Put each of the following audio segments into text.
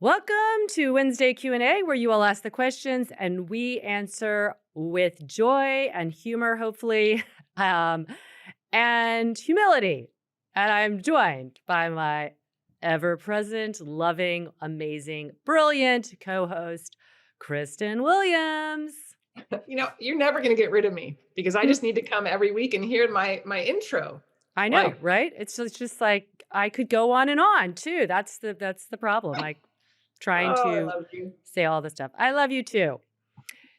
Welcome to Wednesday Q&A, where you all ask the questions and we answer with joy and humor, hopefully, um, and humility. And I'm joined by my ever-present, loving, amazing, brilliant co-host, Kristen Williams. You're never going to get rid of me because I just need to come every week and hear my intro. I know, Like, right? It's just like I could go on and on too. That's the problem. Like trying oh, I to love you. say all this stuff. I love you too.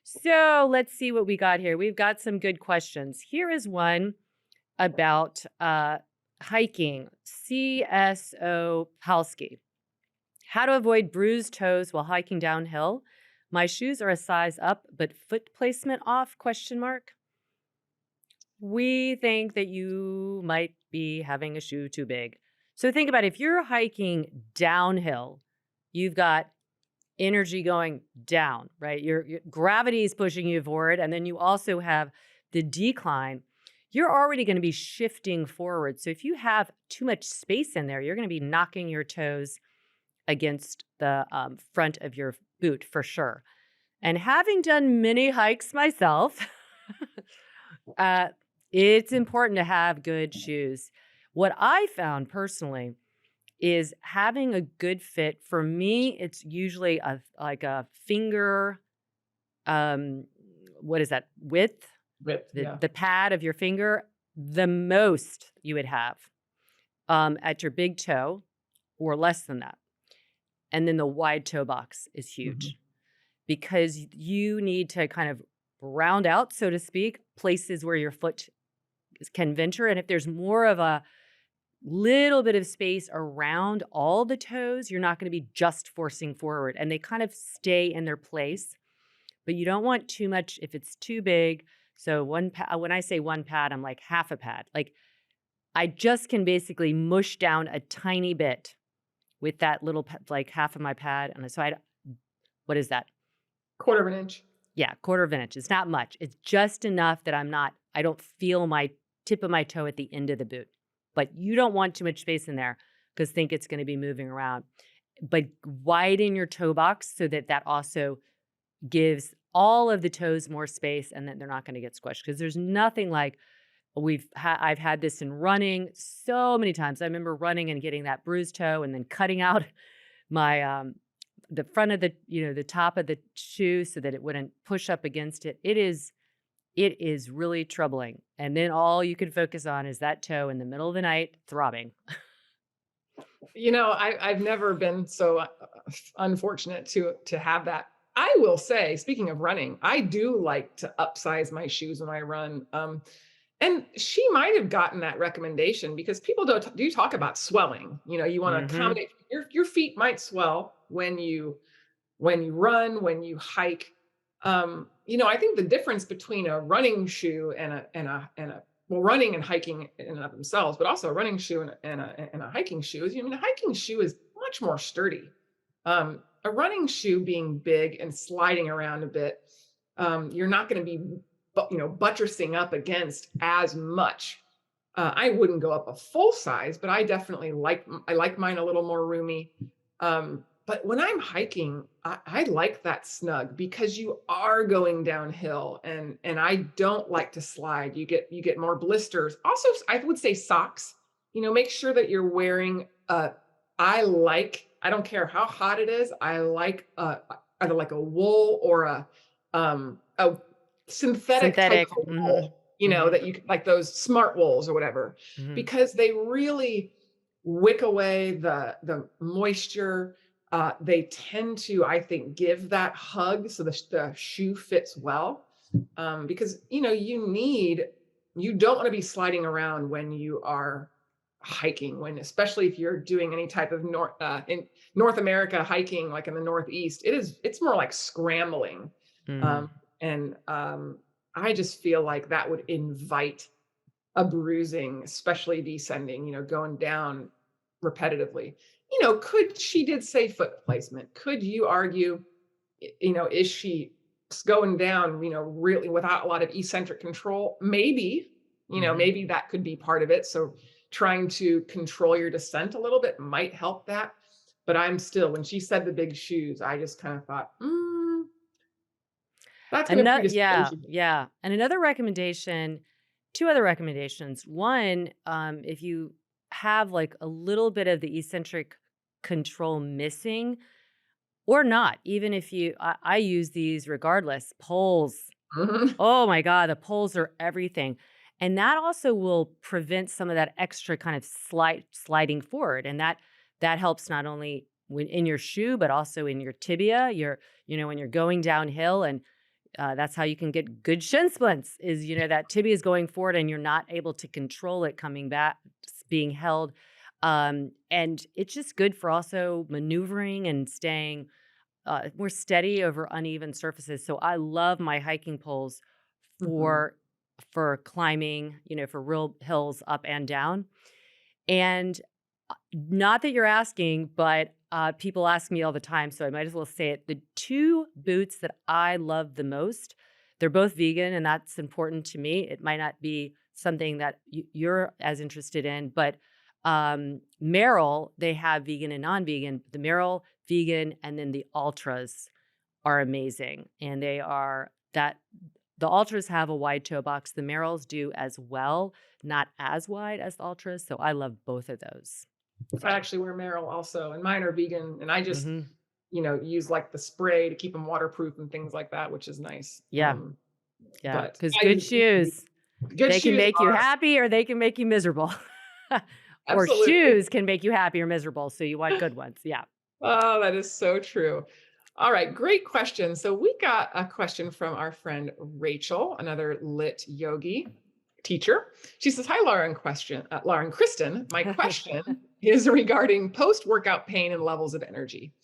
So let's see what we got here. We've got some good questions. Here is one about hiking. CSO Palsky. How to avoid bruised toes while hiking downhill. My shoes are a size up, but foot placement off? Question mark. We think that you might be having a shoe too big. So think about it. If you're hiking downhill, you've got energy going down, right? Your gravity is pushing you forward, and then you also have the decline. You're already going to be shifting forward. So if you have too much space in there, you're going to be knocking your toes against the front of your boot for sure. And having done many hikes myself, uh, it's important to have good shoes. What I found personally is having a good fit. For me, it's usually like a finger, what is that, width? With yeah. The pad of your finger, the most you would have at your big toe or less than that. And then the wide toe box is huge because you need to kind of round out, so to speak, places where your foot can venture. And if there's more of a little bit of space around all the toes, you're not going to be just forcing forward, and they kind of stay in their place. But you don't want too much if it's too big. So when I say one pad, I'm like half a pad. Like I just can basically mush down a tiny bit with that little like half of my pad, and so what is that? Quarter of an inch. Yeah, quarter of an inch. It's not much. It's just enough that I don't feel my tip of my toe at the end of the boot. But you don't want too much space in there because think it's going to be moving around. But widen your toe box so that also gives all of the toes more space and that they're not going to get squished. Because there's nothing like I've had this in running so many times. I remember running and getting that bruised toe and then cutting out my the front of the top of the shoe so that it wouldn't push up against it. It is really troubling. And then all you can focus on is that toe in the middle of the night throbbing. I've never been so unfortunate to have that. I will say, speaking of running, I do like to upsize my shoes when I run. And she might have gotten that recommendation because people do talk about swelling. You want to Mhm. accommodate your feet might swell when you run, when you hike. I think the difference between a running shoe and a well, running and hiking in and of themselves, but also a running shoe and a hiking shoe is, a hiking shoe is much more sturdy. A running shoe being big and sliding around a bit, you're not going to be, buttressing up against as much. I wouldn't go up a full size, but I like mine a little more roomy. But when I'm hiking, I like that snug because you are going downhill, and I don't like to slide. You get more blisters. Also, I would say socks. Make sure that you're wearing. I don't care how hot it is. I like either like a wool or a synthetic type Synthetic. of Mhm. wool. Mhm. That you like those smart wools or whatever, Mhm. because they really wick away the moisture. They tend to, I think, give that hug so the shoe fits well. Because you don't want to be sliding around when you are hiking, especially if you're doing any type of in North America hiking, like in the Northeast. It's more like scrambling. Mm. And I just feel like that would invite a bruising, especially descending, going down repetitively. Could she did say foot placement? Could you argue, is she going down, really without a lot of eccentric control? Maybe, Mhm. maybe that could be part of it. So trying to control your descent a little bit might help that. But I'm still, when she said the big shoes, I just kind of thought, that's going to Another predispose yeah, you. yeah. And another recommendation, 2 other recommendations. One, if you have, like, a little bit of the eccentric control missing or not, even if I use these regardless, poles. Mhm. Oh my god, the poles are everything. And that also will prevent some of that extra kind of sliding forward, and that helps not only when in your shoe, but also in your tibia, when you're going downhill, and that's how you can get good shin splints is, that tibia is going forward and you're not able to control it coming back, it's being held. And it's just good for also maneuvering and staying more steady over uneven surfaces. So I love my hiking poles Mhm. for for climbing, for real hills up and down. And not that you're asking, but people ask me all the time, so I might as well say it. The 2 boots that I love the most, they're both vegan, and that's important to me. It might not be something that you're as interested in, but Merrell, they have vegan and non-vegan. The Merrell vegan, and then the Ultras are amazing, and they are that the Ultras have a wide toe box. The Merrells do as well, not as wide as the Ultras. So I love both of those. I So. actually wear Merrell also, and mine are vegan, and I just, Mhm. use like the spray to keep them waterproof and things like that, which is nice. Yeah, yeah. But Because I good use shoes, good they can shoes make you are happy or they can make you miserable. Or absolutely. shoes can make you happy or miserable, so you want good ones, yeah. Oh, that is so true. All right, great question. So we got a question from our friend Rachel, another lit yogi teacher. She says, "Hi, Laura and Kristen. My question is regarding post-workout pain and levels of energy.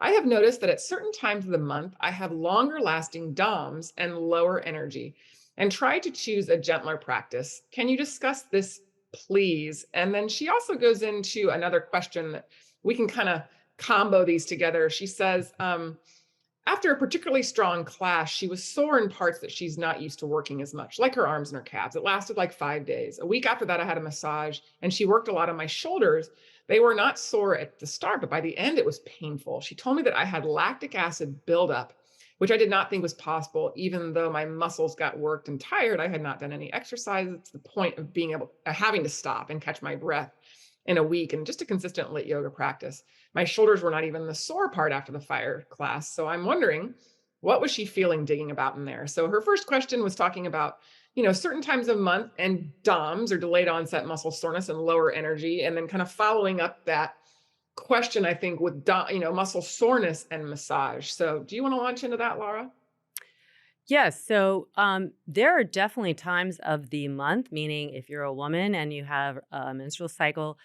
I have noticed that at certain times of the month, I have longer lasting DOMs and lower energy, and try to choose a gentler practice. Can you discuss this, please?" And then she also goes into another question that we can kind of combo these together. She says, after a particularly strong class, she was sore in parts that she's not used to working as much, like her arms and her calves. It lasted like 5 days. A week after that, I had a massage and she worked a lot on my shoulders. They were not sore at the start, but by the end, it was painful. She told me that I had lactic acid buildup, which I did not think was possible, even though my muscles got worked and tired. I had not done any exercise. It's the point of being able, having to stop and catch my breath in a week and just a consistent lit yoga practice. My shoulders were not even the sore part after the fire class. So I'm wondering, what was she feeling digging about in there? So her first question was talking about, certain times of month and DOMS or delayed onset muscle soreness and lower energy. And then kind of following up that question, I think, with, muscle soreness and massage. So do you want to launch into that, Laura? Yes, so, there are definitely times of the month, meaning if you're a woman and you have a menstrual cycle,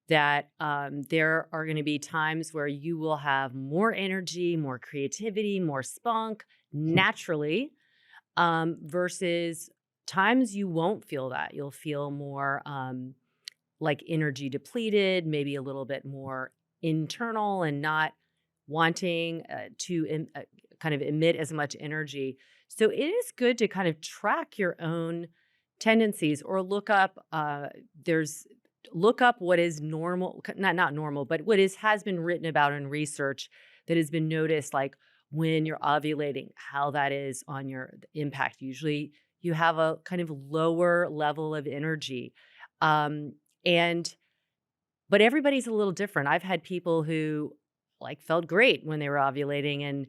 that there are going to be times where you will have more energy, more creativity, more spunk naturally, versus times you won't feel that. You'll feel more like energy depleted, maybe a little bit more internal and not wanting kind of emit as much energy. So it is good to kind of track your own tendencies or there's look up what is normal, not normal, but what is has been written about in research that has been noticed, like when you're ovulating, how that is on your impact. Usually you have a kind of lower level of energy. Um, and but everybody's a little different. I've had people who, like, felt great when they were ovulating and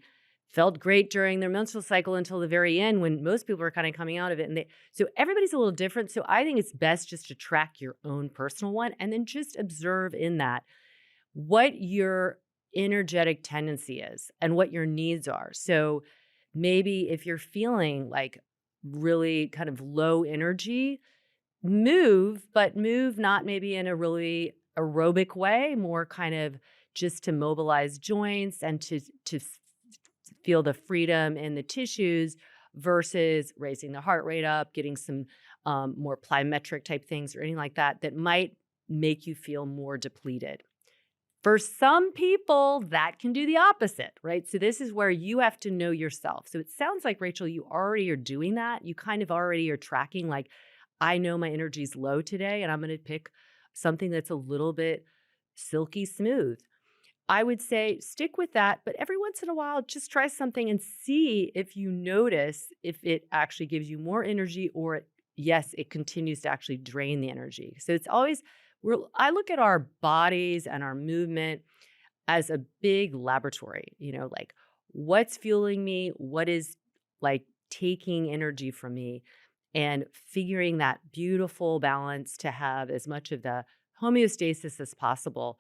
felt great during their menstrual cycle until the very end when most people are kinda coming out of it, and they so everybody's a little different, so I think it's best just to track your own personal one and then just observe in that what your energetic tendency is and what your needs are. So, maybe if you're feeling, like, really kind of low energy, move, but move not maybe in a really aerobic way, more kind of just to mobilize joints and to feel the freedom in the tissues versus raising the heart rate up, getting some more plyometric type things or anything like that that might make you feel more depleted. For some people, that can do the opposite, right? So this is where you have to know yourself. So it sounds like, Rachel, you already are doing that. You kind of already are tracking, like, I know my energy's low today, and I'm going to pick something that's a little bit silky smooth. I would say stick with that, but every once in a while, just try something and see if you notice if it actually gives you more energy or yes, it continues to actually drain the energy. So it's always, I look at our bodies and our movement as a big laboratory, like what's fueling me, what is like taking energy from me, and figuring that beautiful balance to have as much of the homeostasis as possible.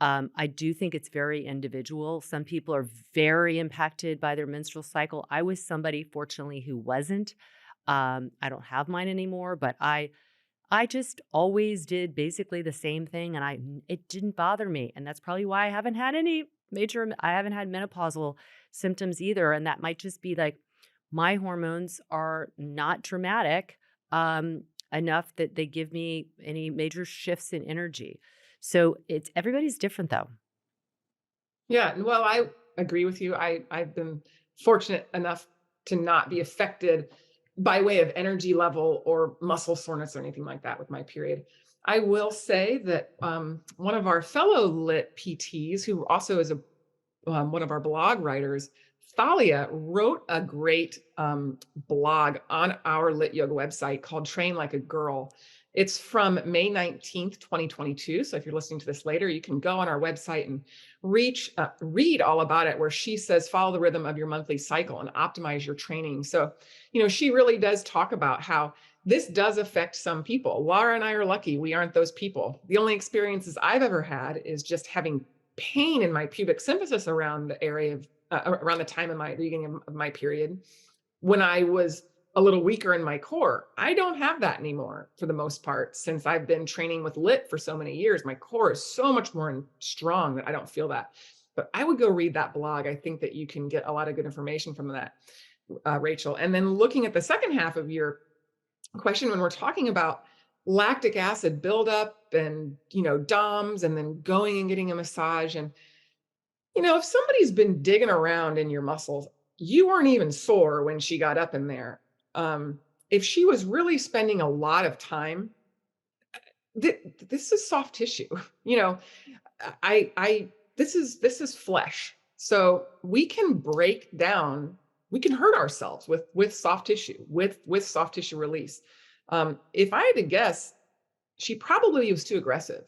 I do think it's very individual. Some people are very impacted by their menstrual cycle. I was somebody, fortunately, who wasn't. I don't have mine anymore, but I just always did basically the same thing, and it didn't bother me, and that's probably why I haven't had any I haven't had menopausal symptoms either, and that might just be like my hormones are not dramatic enough that they give me any major shifts in energy. So it's everybody's different though. Yeah, well, I agree with you. I've been fortunate enough to not be affected by way of energy level or muscle soreness or anything like that with my period. I will say that one of our fellow lit PTs, who also is a one of our blog writers, Thalia, wrote a great blog on our Lit Yoga website called Train Like a Girl. It's from May 19th, 2022. So if you're listening to this later, you can go on our website and read all about it, where she says, follow the rhythm of your monthly cycle and optimize your training. So, she really does talk about how this does affect some people. Laura and I are lucky. We aren't those people. The only experiences I've ever had is just having pain in my pubic symphysis around the area of around the time of the beginning of my period, when I was a little weaker in my core. I don't have that anymore for the most part. Since I've been training with lit for so many years, my core is so much more strong that I don't feel that. But I would go read that blog. I think that you can get a lot of good information from that, Rachel. And then looking at the second half of your question, when we're talking about lactic acid buildup and DOMS, and then going and getting a massage, and if somebody's been digging around in your muscles, you weren't even sore when she got up in there. If she was really spending a lot of time, this is soft tissue. You know, I this is flesh. So we can break down, we can hurt ourselves with soft tissue, with soft tissue release. If I had to guess, she probably was too aggressive,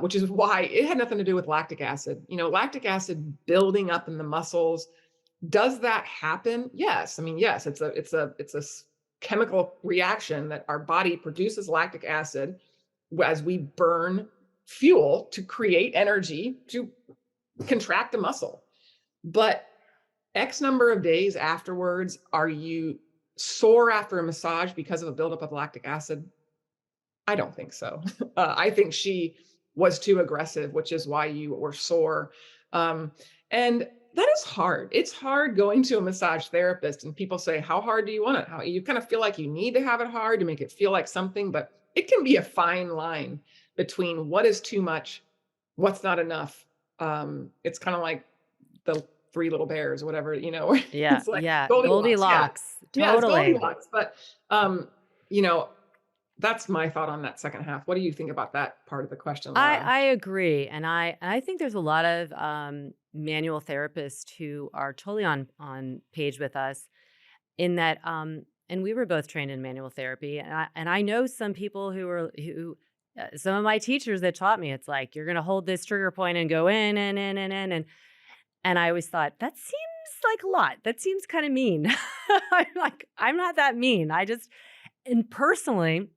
which is why it had nothing to do with lactic acid. Lactic acid building up in the muscles. Does that happen? Yes. I mean, yes, it's a chemical reaction that our body produces lactic acid as we burn fuel to create energy to contract a muscle. But X number of days afterwards, are you sore after a massage because of a buildup of lactic acid? I don't think so. I think she was too aggressive, which is why you were sore. And that is hard. It's hard going to a massage therapist and people say, how hard do you want it? How you kind of feel like you need to have it hard to make it feel like something, but it can be a fine line between what is too much, what's not enough. It's kind of like the Three Little Bears, or whatever, Yeah, it's like yeah, Goldilocks. Yeah. Goldilocks, Yeah, it's totally. Goldilocks. But you know, that's my thought on that second half. What do you think about that part of the question, Laura? I agree, and I think there's a lot of manual therapists who are totally on page with us in that. And we were both trained in manual therapy, and I know some people who some of my teachers that taught me. It's like you're going to hold this trigger point and go in and I always thought that seems like a lot. That seems kind of mean. I'm like I'm not that mean. And personally,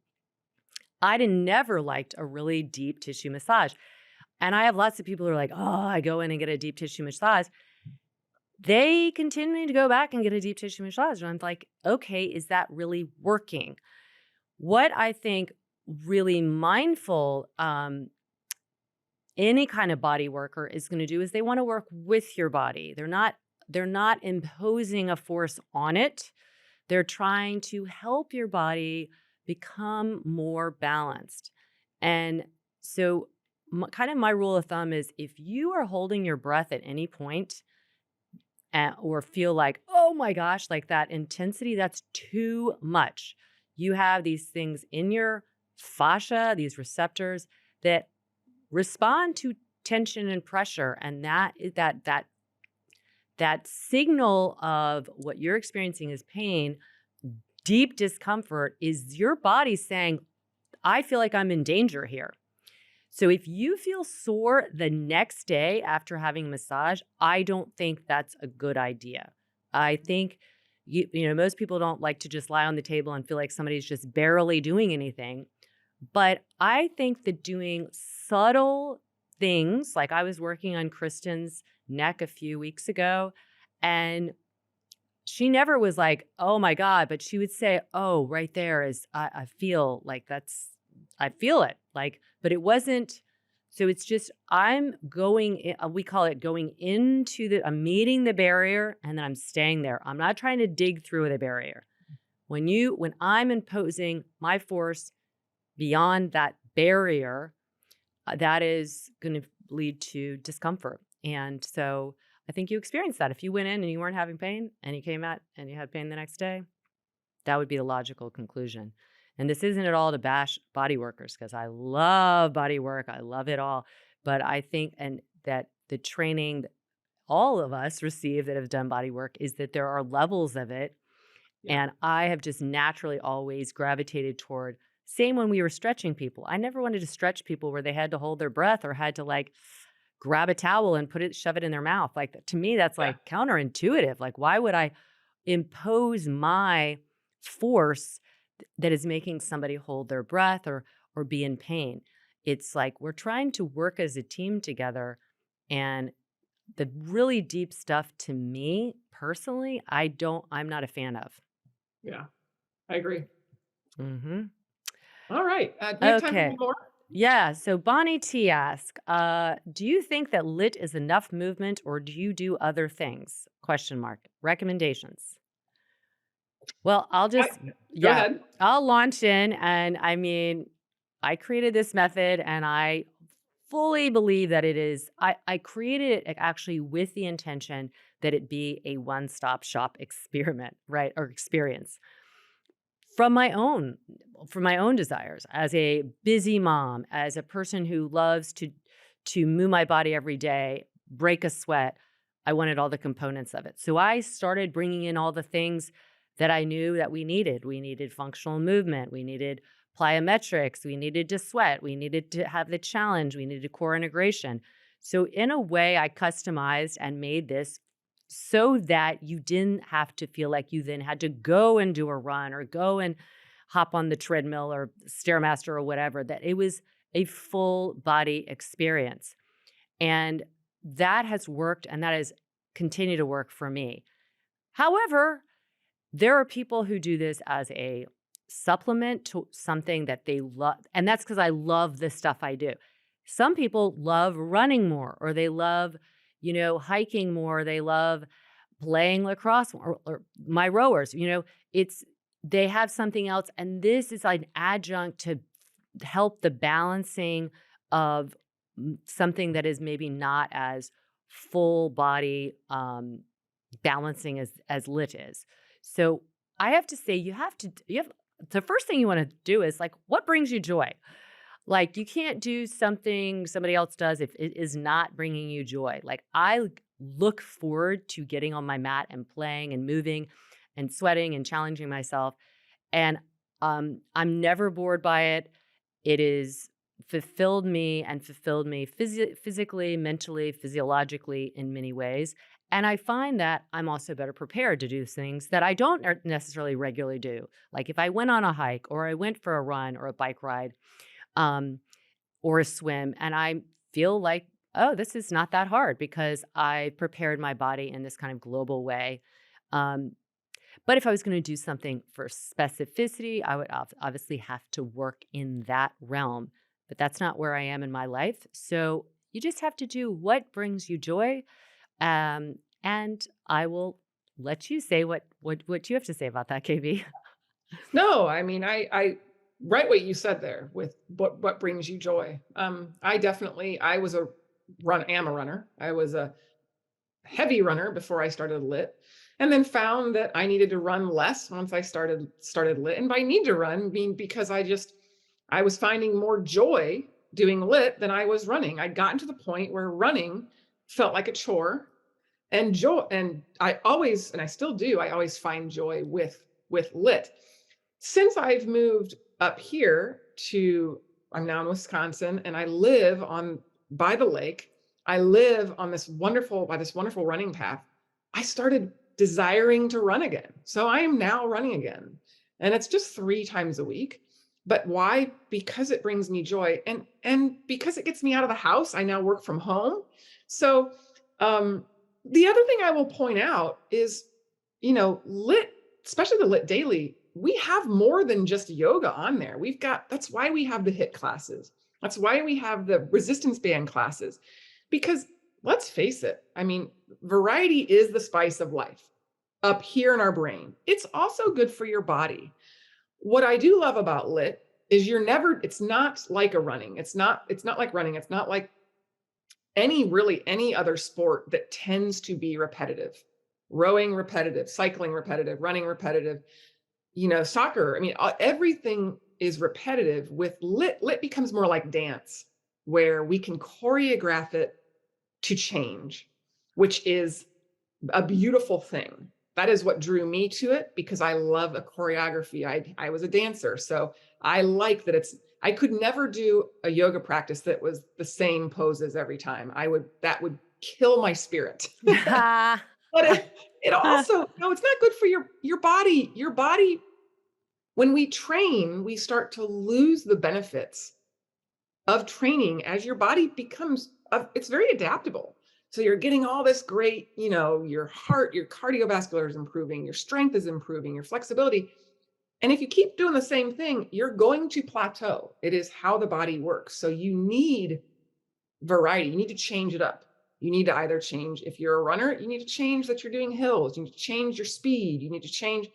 I'd never liked a really deep tissue massage. And I have lots of people who are like, oh, I go in and get a deep tissue massage. They continue to go back and get a deep tissue massage. And I'm like, okay, is that really working? What I think really mindful any kind of body worker is going to do is they want to work with your body. They're not imposing a force on it. They're trying to help your body become more balanced. And so, kind of my rule of thumb is if you are holding your breath at any point or feel like, oh my gosh, like that intensity, that's too much. You have these things in your fascia, these receptors that respond to tension and pressure, and that signal of what you're experiencing is pain, deep discomfort is your body saying, I feel like I'm in danger here. So if you feel sore the next day after having a massage, I don't think that's a good idea. I think most people don't like to just lie on the table and feel like somebody's just barely doing anything. But I think that doing subtle things, like I was working on Kristen's neck a few weeks ago, and she never was like, "Oh my god," but she would say, "Oh, right there is I feel like that's I feel it." Like, but it wasn't so it's just I'm we call it going into I'm meeting the barrier and then I'm staying there. I'm not trying to dig through the barrier. When I'm imposing my force beyond that barrier, that is going to lead to discomfort. And so I think you experienced that. If you went in and you weren't having pain and you came out and you had pain the next day, that would be the logical conclusion. And this isn't at all to bash body workers because I love body work. I love it all. But I think and that the training that all of us receive that have done body work is that there are levels of it. Yeah. And I have just naturally always gravitated toward same when we were stretching people. I never wanted to stretch people where they had to hold their breath or had to like grab a towel and shove it in their mouth. Like to me, that's Yeah. like counterintuitive. Like, why would I impose my force that is making somebody hold their breath or be in pain? It's like we're trying to work as a team together. And the really deep stuff to me personally, I'm not a fan of. Yeah. I agree. Hmm. All right. Do you have time for Okay. one more? Yeah. So Bonnie T asks, do you think that lit is enough movement or do you do other things? Question mark. Recommendations. Well, I, go yeah, ahead. I'll launch in. And I mean, I created this method and I fully believe that I created it actually with the intention that it be a one stop shop experiment, right? Or experience. From my own from my own desires as a busy mom, as a person who loves to move my body every day, break a sweat, I wanted all the components of it. So I started bringing in all the things that I knew that we needed. We needed functional movement, we needed plyometrics, we needed to sweat, we needed to have the challenge, we needed core integration. So in a way, I customized and made this so that you didn't have to feel like you then had to go and do a run or go and hop on the treadmill or stairmaster or whatever, that it was a full body experience. And that has worked and that has continued to work for me. However, there are people who do this as a supplement to something that they love. And that's because I love the stuff I do. Some people love running more or they love, hiking more. They love playing lacrosse or my rowers, they have something else. And this is an adjunct to help the balancing of something that is maybe not as full body balancing as lit is. So I have to say, you have the first thing you want to do is like, what brings you joy? Like, you can't do something somebody else does if it is not bringing you joy. Like, look forward to getting on my mat and playing and moving and sweating and challenging myself. And I'm never bored by it. It is fulfilled me physically, mentally, physiologically in many ways. And I find that I'm also better prepared to do things that I don't necessarily regularly do. Like if I went on a hike or I went for a run or a bike ride, um, or a swim, and I feel like, oh, this is not that hard because I prepared my body in this kind of global way. Um, but if I was going to do something for specificity, I would obviously have to work in that realm. But that's not where I am in my life. So you just have to do what brings you joy. And I will let you say what you have to say about that, KB. No, I mean, I right what you said there with what brings you joy. I was am a runner. I was a heavy runner before I started lit, and then found that I needed to run less once I started lit. And by need to run, mean because I was finding more joy doing lit than I was running. I'd gotten to the point where running felt like a chore, and joy, and I still do, I always find joy with lit. Since I've moved up here to, I'm now in Wisconsin, and I live on by the lake. I live on this wonderful running path. I started desiring to run again. So I am now running again. And it's just 3 times a week. But why? Because it brings me joy, and because it gets me out of the house. I now work from home. So um the other thing I will point out is, lit, especially the lit daily, we have more than just yoga on there. That's why we have the HIIT classes. That's why we have the resistance band classes. Because let's face it, I mean, variety is the spice of life up here in our brain. It's also good for your body. What I do love about lit is it's not like a running. It's not like running. It's not like any other sport that tends to be repetitive. Rowing repetitive, cycling repetitive, running repetitive, soccer. I mean, everything is repetitive. With lit becomes more like dance, where we can choreograph it to change, which is a beautiful thing. That is what drew me to it, because I love a choreography. I was a dancer, so I like that I could never do a yoga practice that was the same poses every time. That would kill my spirit. But it also, no, it's not good for your body. Your body, when we train, we start to lose the benefits of training as your body becomes, it's very adaptable. So you're getting all this great, your heart, your cardiovascular is improving, your strength is improving, your flexibility. And if you keep doing the same thing, you're going to plateau. It is how the body works. So you need variety. You need to change it up. You need to either change, if you're a runner, you need to change that you're doing hills. You need to change your speed. You need to change.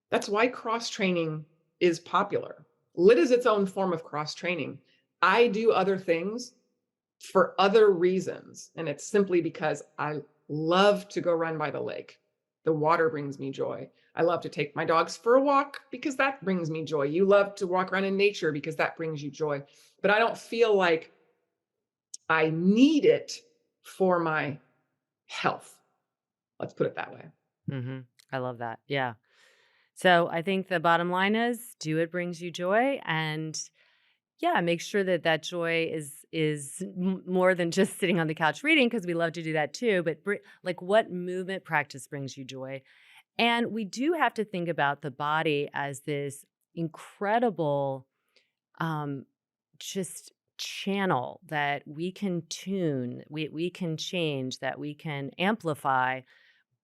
That's why cross training is popular. Lit is its own form of cross training. I do other things for other reasons. And it's simply because I love to go run by the lake. The water brings me joy. I love to take my dogs for a walk because that brings me joy. You love to walk around in nature because that brings you joy. But I don't feel like I need it for my health. Let's put it that way. Mhm. I love that. Yeah. So I think the bottom line is do it brings you joy, and yeah, make sure that that joy is more than just sitting on the couch reading, because we love to do that too, but like what movement practice brings you joy. And we do have to think about the body as this incredible um just channel that we can tune, we can change, that we can amplify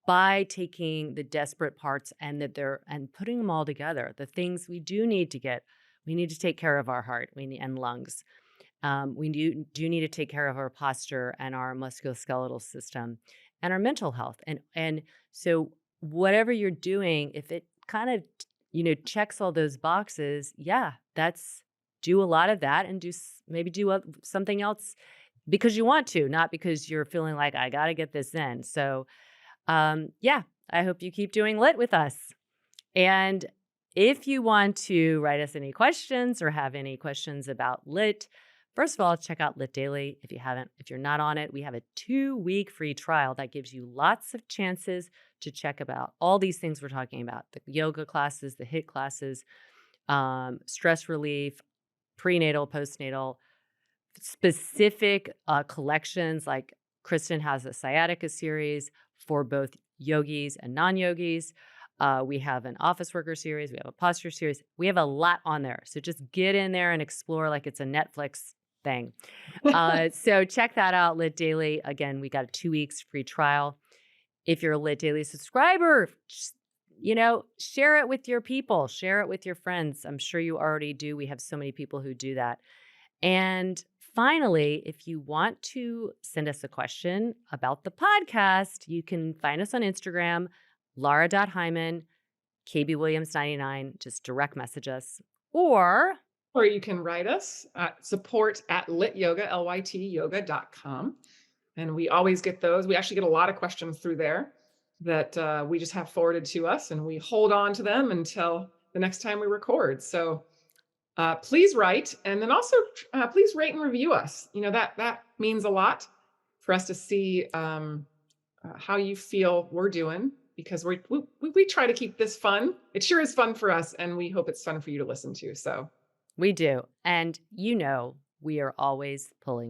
by taking the desperate parts and that they're and putting them all together. The things we do need to get, we need to take care of our heart, and lungs. We do need to take care of our posture and our musculoskeletal system and our mental health. And so whatever you're doing, if it kind of checks all those boxes, yeah, that's do a lot of that, and maybe do something else because you want to, not because you're feeling like I got to get this in. So yeah, I hope you keep doing lit with us. And if you want to write us any questions or have any questions about lit, first of all, check out Lit Daily. If you're not on it, we have a 2-week free trial that gives you lots of chances to check about all these things we're talking about: the yoga classes, the HIIT classes, stress relief, prenatal, postnatal, specific collections. Like Kristen has a sciatica series for both yogis and non-yogis. We have an office worker series. We have a posture series. We have a lot on there. So just get in there and explore like it's a Netflix thing. So check that out, Lit Daily. Again, we got a 2 weeks free trial. If you're a Lit Daily subscriber, share it with your people, share it with your friends. I'm sure you already do. We have so many people who do that. And finally, if you want to send us a question about the podcast, you can find us on Instagram, Lara.Hyman, KBWilliams99. Just direct message us. Or you can write us at support@lityoga, lytyoga.com. And we always get those. We actually get a lot of questions through there that we just have forwarded to us, and we hold on to them until the next time we record. So please write, and then also please rate and review us. That means a lot for us to see how you feel we're doing, because we try to keep this fun. It sure is fun for us, and we hope it's fun for you to listen to. So We do. And we are always pulling